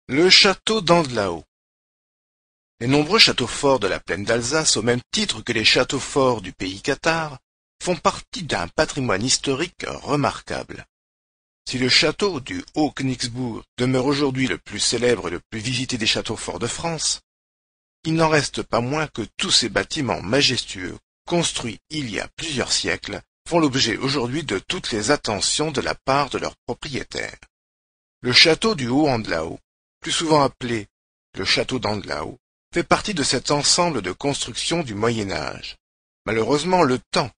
Le château d'Andlau. Les nombreux châteaux forts de la plaine d'Alsace, au même titre que les châteaux forts du pays cathare, font partie d'un patrimoine historique remarquable. Si le château du Haut-Königsbourg demeure aujourd'hui le plus célèbre et le plus visité des châteaux forts de France, il n'en reste pas moins que tous ces bâtiments majestueux, construits il y a plusieurs siècles, font l'objet aujourd'hui de toutes les attentions de la part de leurs propriétaires. Le château du Haut-Andlau, plus souvent appelé le château d'Andlau, fait partie de cet ensemble de constructions du Moyen Âge. Malheureusement, le temps,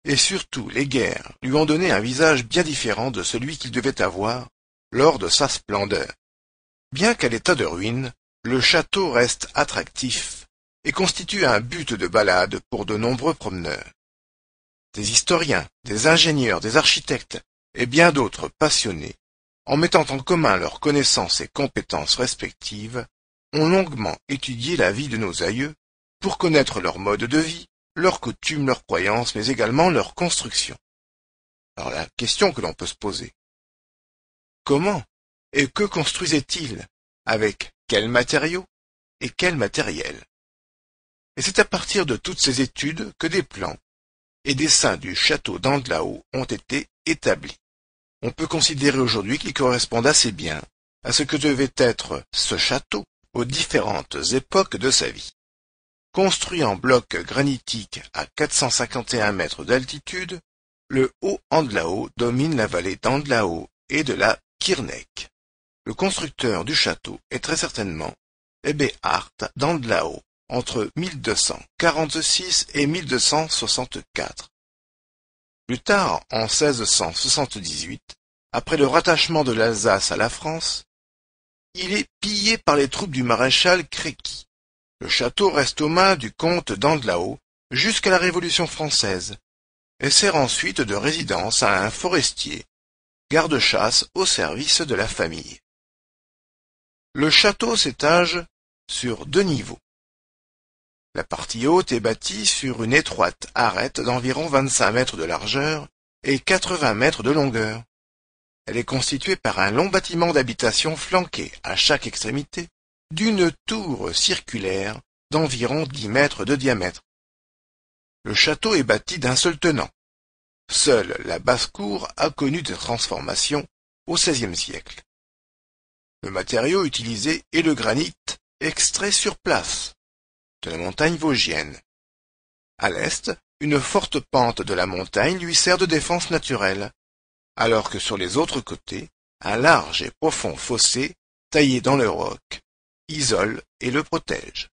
et surtout les guerres, lui ont donné un visage bien différent de celui qu'il devait avoir lors de sa splendeur. Bien qu'à l'état de ruine, le château reste attractif et constitue un but de balade pour de nombreux promeneurs. Des historiens, des ingénieurs, des architectes et bien d'autres passionnés, en mettant en commun leurs connaissances et compétences respectives, ont longuement étudié la vie de nos aïeux pour connaître leur mode de vie, leurs coutumes, leurs croyances, mais également leur construction. Alors la question que l'on peut se poser: comment et que construisaient-ils? Avec quels matériaux et quel matériel? Et c'est à partir de toutes ces études que des plans et dessins du château d'Andlau ont été établis. On peut considérer aujourd'hui qu'ils correspondent assez bien à ce que devait être ce château aux différentes époques de sa vie. Construit en bloc granitique à 451 mètres d'altitude, le Haut-Andlau domine la vallée d'Andlau et de la Kirnek. Le constructeur du château est très certainement Eberhard d'Andlau, entre 1246 et 1264. Plus tard, en 1678, après le rattachement de l'Alsace à la France, il est pillé par les troupes du maréchal Créqui. Le château reste aux mains du comte d'Andlau jusqu'à la Révolution française et sert ensuite de résidence à un forestier, garde-chasse au service de la famille. Le château s'étage sur 2 niveaux. La partie haute est bâtie sur une étroite arête d'environ 25 mètres de largeur et 80 mètres de longueur. Elle est constituée par un long bâtiment d'habitation flanqué, à chaque extrémité, d'une tour circulaire d'environ 10 mètres de diamètre. Le château est bâti d'un seul tenant. Seule la basse-cour a connu des transformations au XVIe siècle. Le matériau utilisé est le granit extrait sur place de la montagne vosgienne. À l'est, une forte pente de la montagne lui sert de défense naturelle, alors que sur les autres côtés, un large et profond fossé, taillé dans le roc, isole et le protège.